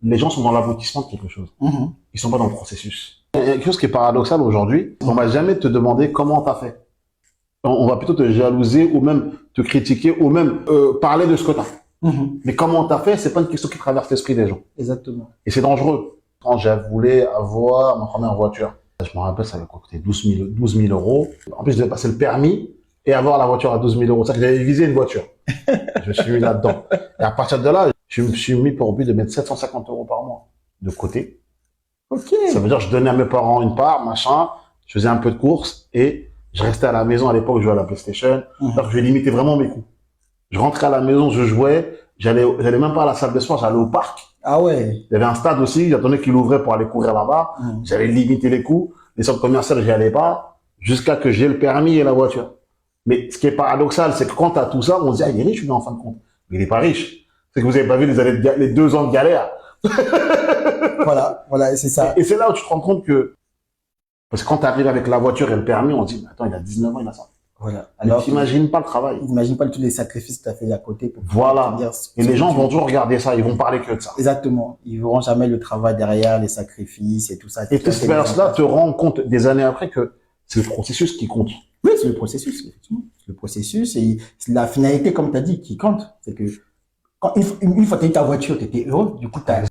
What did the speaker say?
les gens sont dans l'aboutissement de quelque chose. Mhm. Ils sont pas dans le processus. Il y a quelque chose qui est paradoxal aujourd'hui. On va jamais te demander comment t'as fait. On va plutôt te jalouser ou même te critiquer ou même parler de ce que t'as. Mhm. Mais comment t'as fait, c'est pas une question qui traverse l'esprit des gens. Exactement. Et c'est dangereux. Quand j'ai voulu avoir ma première voiture, je me rappelle, ça avait coûté 12 000 euros. En plus, je devais passer le permis et avoir la voiture à 12 000 euros. C'est-à-dire que j'avais visé une voiture. Je me suis mis là-dedans. Et à partir de là, je me suis mis pour but de mettre 750 euros par mois de côté. Ok. Ça veut dire que je donnais à mes parents une part, machin. Je faisais un peu de courses et je restais à la maison. À l'époque, je jouais à la PlayStation. Mhm. Alors que je limitais vraiment mes coûts. Je rentrais à la maison, je jouais. J'allais même pas à la salle de sport, j'allais au parc. Ah ouais. Il y avait un stade aussi, j'attendais qu'il ouvrait pour aller courir là-bas. Mhm. J'avais limité les coûts. Les centres commerciaux, j'y allais pas. Jusqu'à que j'ai le permis et la voiture. Mais ce qui est paradoxal, c'est que quand t'as tout ça, on se dit, ah, il est riche, lui, en fin de compte. Mais il est pas riche. C'est que vous avez pas vu les 2 ans de galère. Voilà, voilà, c'est ça. Et c'est là où tu te rends compte que, parce que quand t'arrives avec la voiture et le permis, on se dit, mais attends, il a 19 ans, il a ça. Voilà. Mais Alors, t'imagines pas le travail. imagine pas tous les sacrifices que tu as fait à côté pour Voilà. dire Et les gens vont toujours regarder ça, ils vont parler que de ça. exactement. Ils verront jamais le travail derrière, les sacrifices et tout ça. Et cette expérience-là te rend compte des années après que c'est le processus qui compte. Oui, c'est le processus, effectivement. C'est le processus et c'est la finalité, comme tu as dit, qui compte. C'est que une fois que tu as eu ta voiture, tu étais heureux. Du coup, tu as